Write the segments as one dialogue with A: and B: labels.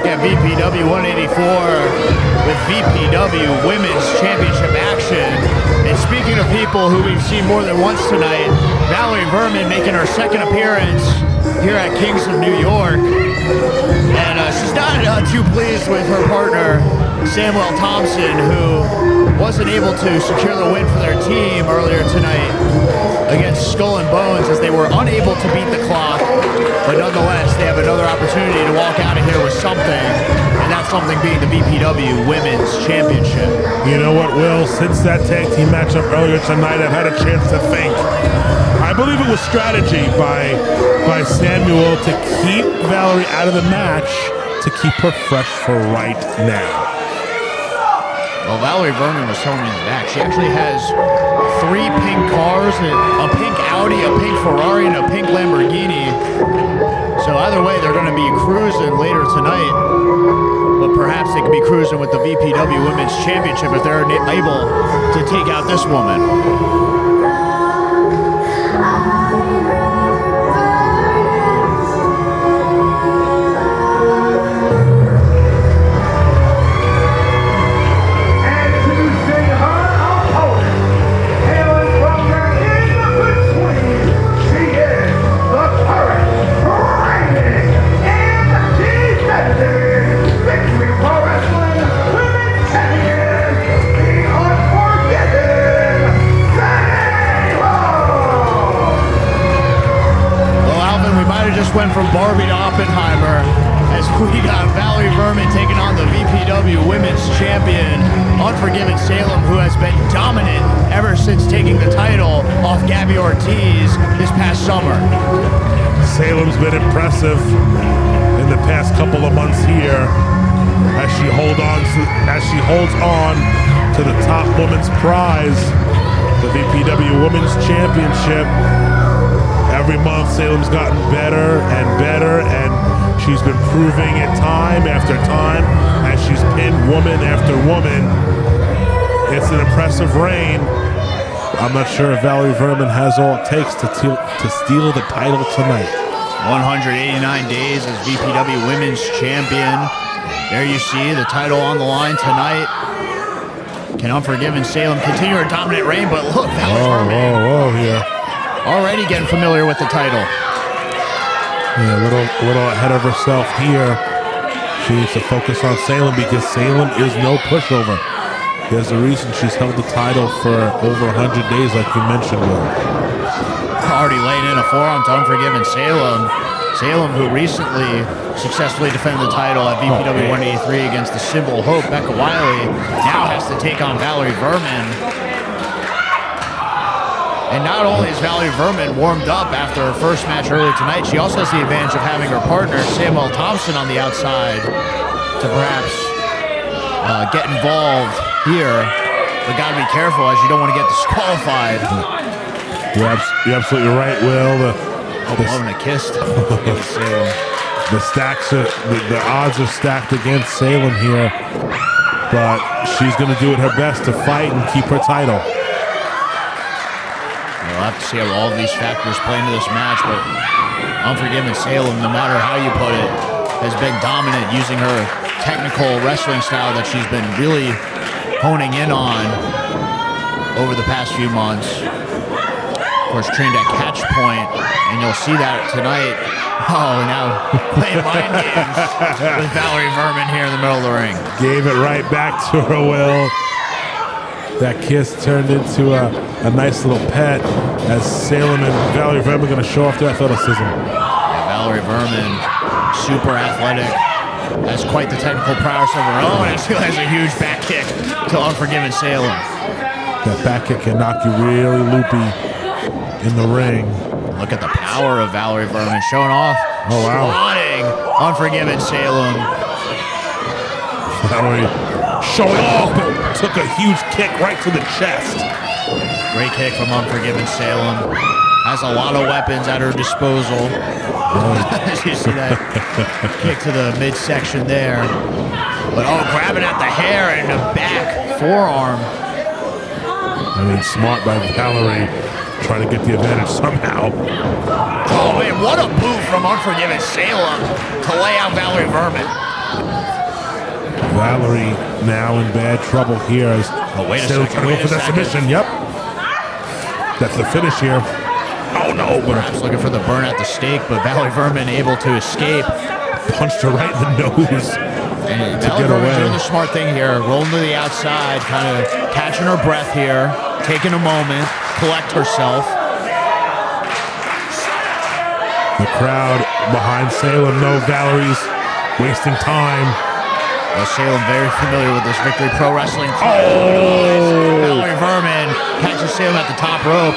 A: back at VPW 184 with VPW Women's Championship action. And speaking of people who we've seen more than once tonight, Valerie Verman making her second appearance here at Kings of New York. And she's not too pleased with her partner, Samuel Thompson, who wasn't able to secure the win for their team earlier tonight against Skull and Bones, as they were unable to beat the clock. But nonetheless, they have another opportunity to walk out of here with something, and that's something being the VPW Women's Championship.
B: You know what, Will? Since that tag team matchup earlier tonight, I've had a chance to think. I believe it was strategy by Samuel to keep Valerie out of the match, to keep her fresh for right now.
A: Well, Valerie Verman was telling me in the back, she actually has 3 pink cars, a pink Audi, a pink Ferrari, and a pink Lamborghini. So either way, they're going to be cruising later tonight. But perhaps they could be cruising with the VPW Women's Championship if they're able to take out this woman. Went from Barbie to Oppenheimer as we got Valerie Verman taking on the VPW Women's Champion, Unforgiven Salem, who has been dominant ever since taking the title off Gabby Ortiz this past summer.
B: Salem's been impressive in the past couple of months here as she holds on to the top women's prize, the VPW Women's Championship. Every month, Salem's gotten better and better, and she's been proving it time after time as she's pinned woman after woman. It's an impressive reign. I'm not sure if Valerie Verman has all it takes to steal the title tonight.
A: 189 days as VPW Women's Champion. There you see the title on the line tonight. Can Unforgiven Salem continue her dominant reign? But look, Valerie Verman.
B: Yeah.
A: Already getting familiar with the title.
B: Yeah, a little ahead of herself here. She needs to focus on Salem because Salem is no pushover. There's a reason she's held the title for over 100 days, like you mentioned, Will.
A: Already laying in a forearm to Unforgiven Salem. Salem, who recently successfully defended the title at VPW 183 against the symbol Hope, Becca Wiley, now has to take on Valerie Verman. And not only is Valerie Verman warmed up after her first match earlier tonight, she also has the advantage of having her partner, Samuel Thompson, on the outside to perhaps get involved here. But got to be careful, as you don't want to get disqualified.
B: You're absolutely right, Will.
A: Loving a kiss.
B: The odds are stacked against Salem here, but she's going to do her best to fight and keep her title.
A: We'll have to see how all of these factors play into this match, but Unforgiven Salem, no matter how you put it, has been dominant using her technical wrestling style that she's been really honing in on over the past few months. Of course, trained at Catch Point, and you'll see that tonight. Oh, now playing mind games with Valerie Verman here in the middle of the ring.
B: Gave it right back to her, Will. That kiss turned into a nice little pet as Salem and Valerie Verman are going to show off their athleticism.
A: Yeah, Valerie Verman, super athletic, has quite the technical prowess of her own, and she has a huge back kick to Unforgiven Salem.
B: That back kick can knock you really loopy in the ring.
A: Look at the power of Valerie Verman showing off.
B: Oh, wow.
A: Swatting Unforgiven Salem.
B: Valerie showing off, but took a huge kick right to the chest.
A: Great kick from Unforgiven Salem. Has a lot of weapons at her disposal. You see that kick to the midsection there. But grabbing at the hair and the back forearm.
B: I mean, smart by Valerie, trying to get the advantage somehow.
A: Oh man, what a move from Unforgiven Salem to lay out Valerie Verman.
B: Valerie now in bad trouble here as
A: wait a
B: Salem
A: second,
B: trying to
A: wait
B: go for
A: a
B: that
A: second.
B: submission. Yep. That's the finish here. Oh no, but
A: Perhaps looking for the burn at the stake, but Valerie Verman able to escape.
B: punched her right in the nose
A: And
B: to
A: Valerie
B: get
A: Verman
B: away.
A: doing the smart thing here, rolling to the outside, kind of catching her breath here, taking a moment, collect herself.
B: The crowd behind Salem, no, Valerie's wasting time.
A: Well, Salem very familiar with this Victory Pro Wrestling. Valerie Verman catches Salem at the top rope.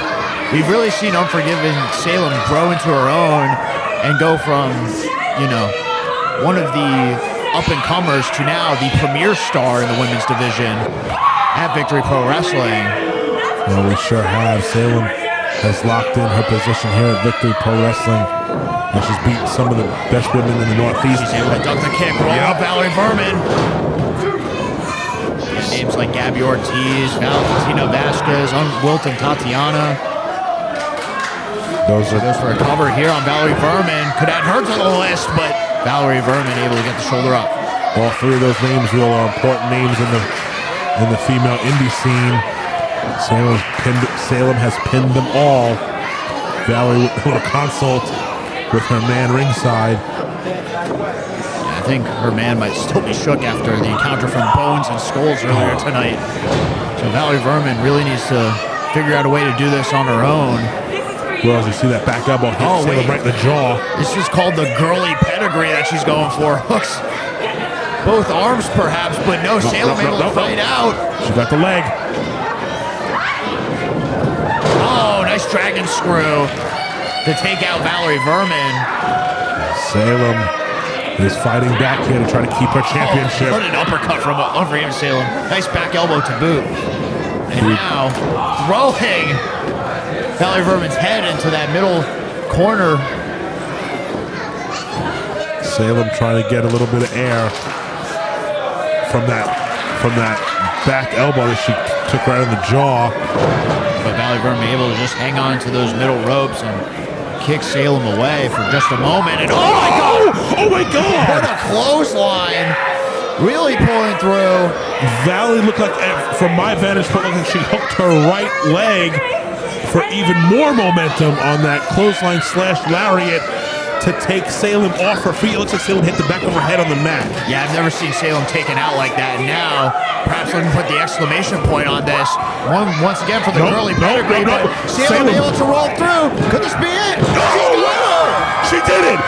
A: We've really seen Unforgiven Salem grow into her own and go from, you know, one of the up-and-comers to now the premier star in the women's division at Victory Pro Wrestling.
B: Well, we sure have. Salem has locked in her position here at Victory Pro Wrestling. And she's beaten some of the best women in the Northeast.
A: She's able to duck the kick, roll up Valerie Verman. Names like Gabby Ortiz, Valentina Vasquez, Wilton Tatiana.
B: Those are
A: Goes for a cover here on Valerie Verman. Could add her to the list, but Valerie Verman able to get the shoulder up.
B: all three of those names really are important names in the female indie scene. Salem has pinned them all. Valerie with a little consult with her man ringside.
A: I think her man might still be shook after the encounter from Bones and Skulls earlier tonight. So Valerie Verman really needs to figure out a way to do this on her own.
B: Well, as you see that back elbow hit Salem right in the jaw.
A: This is called the girly pedigree that she's going for. Hooks both arms perhaps, but no, Salem able to fight out.
B: She got the leg.
A: Oh, nice dragon screw to take out Valerie Verman.
B: Salem is fighting back here to try to keep her championship.
A: What an uppercut from Unforgiven Salem. Nice back elbow to boot. And now throwing Valerie Verman's head into that middle corner.
B: Salem trying to get a little bit of air from that back elbow that she took right in the jaw.
A: But Valerie Verman able to just hang on to those middle ropes and kick Salem away for just a moment. And oh my God!
B: Oh my God!
A: What a clothesline! Really pulling through.
B: Valerie looked like, from my vantage point, looked like she hooked her right leg for even more momentum on that clothesline slash lariat to take Salem off her feet. It looks like Salem hit the back of her head on the mat.
A: Yeah, I've never seen Salem taken out like that. And now, perhaps looking to put the exclamation point on this. Once again for the girly pedigree, but Salem able to roll through. Could this be it?
B: She did it!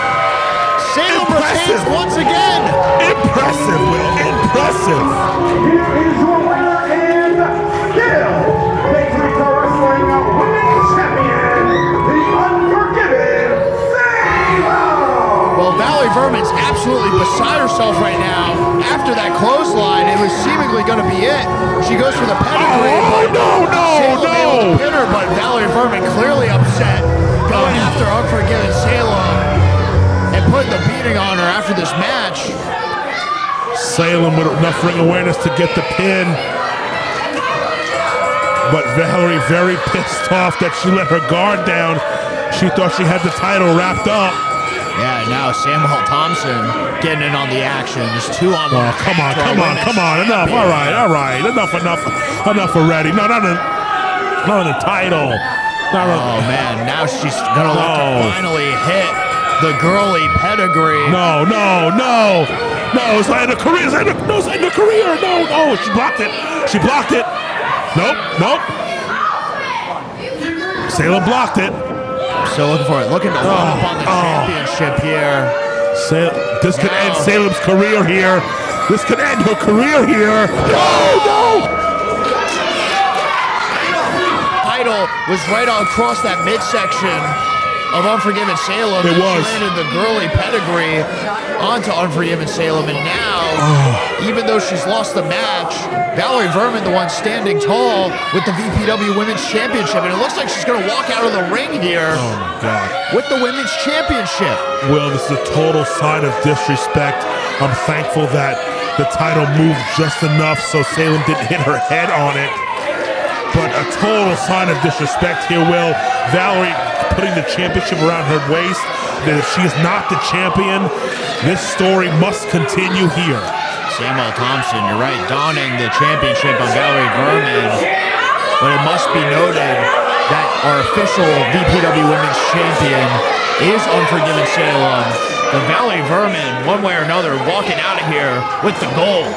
A: Salem retains once again.
B: Impressive, Will. Impressive.
C: Here is your winner and still Victory Pro Wrestling Women's Champion, the Unforgiven Salem.
A: Well, Valerie Verman's absolutely beside herself right now. After that clothesline, it was seemingly going to be it. She goes for the pedigree. Salem able to pin her, but Valerie Verman clearly upset, going after Unforgiven Salem and putting the beating on her after this match.
B: Salem with enough ring awareness to get the pin. But Valerie very pissed off that she let her guard down. She thought she had the title wrapped up.
A: Yeah, now Samuel Thompson getting in on the action. There's 2 on 1.
B: Oh, come on. Enough. All right. Enough already. No, not on the title.
A: Oh, man. Now she's going to look to finally hit the girly pedigree.
B: No. It's not in the career. It's not in the career. No. She blocked it. Nope. Salem blocked it.
A: Still looking for it. Looking to run up on the championship here.
B: This could end Salem's career here. This could end her career here. No!
A: Title was right across that midsection of Unforgiven Salem.
B: It was.
A: She landed the girly pedigree onto Unforgiven Salem, and now, even though she's lost the match, Valerie Verman, the one standing tall with the VPW Women's Championship, and it looks like she's going to walk out of the ring here with the Women's Championship.
B: Will, this is a total sign of disrespect. I'm thankful that the title moved just enough so Salem didn't hit her head on it. But a total sign of disrespect here, Will. Valerie putting the championship around her waist. she is not the champion. This story must continue here.
A: Samuel Thompson, you're right, donning the championship on Valerie Verman. But it must be noted that our official VPW Women's Champion is Unforgiven Salem. But Valerie Verman, one way or another, walking out of here with the gold.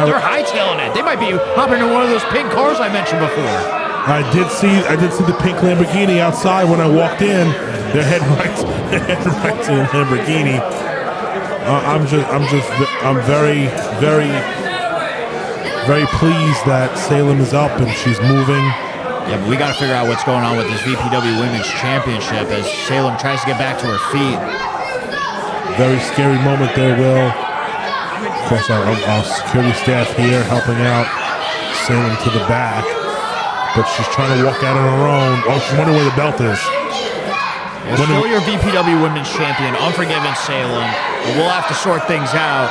A: They're hightailing it. They might be hopping in one of those pink cars I mentioned before.
B: I did see the pink Lamborghini outside when I walked in. They're heading right to the Lamborghini. I'm very, very, very pleased that Salem is up and she's moving.
A: Yeah, but we got to figure out what's going on with this VPW Women's Championship as Salem tries to get back to her feet.
B: Very scary moment there, Will. Of course, our security staff here helping out Salem to the back. But she's trying to walk out on her own. Oh, she's wondering where the belt is.
A: Well, still your VPW Women's Champion, Unforgiven Salem. But we'll have to sort things out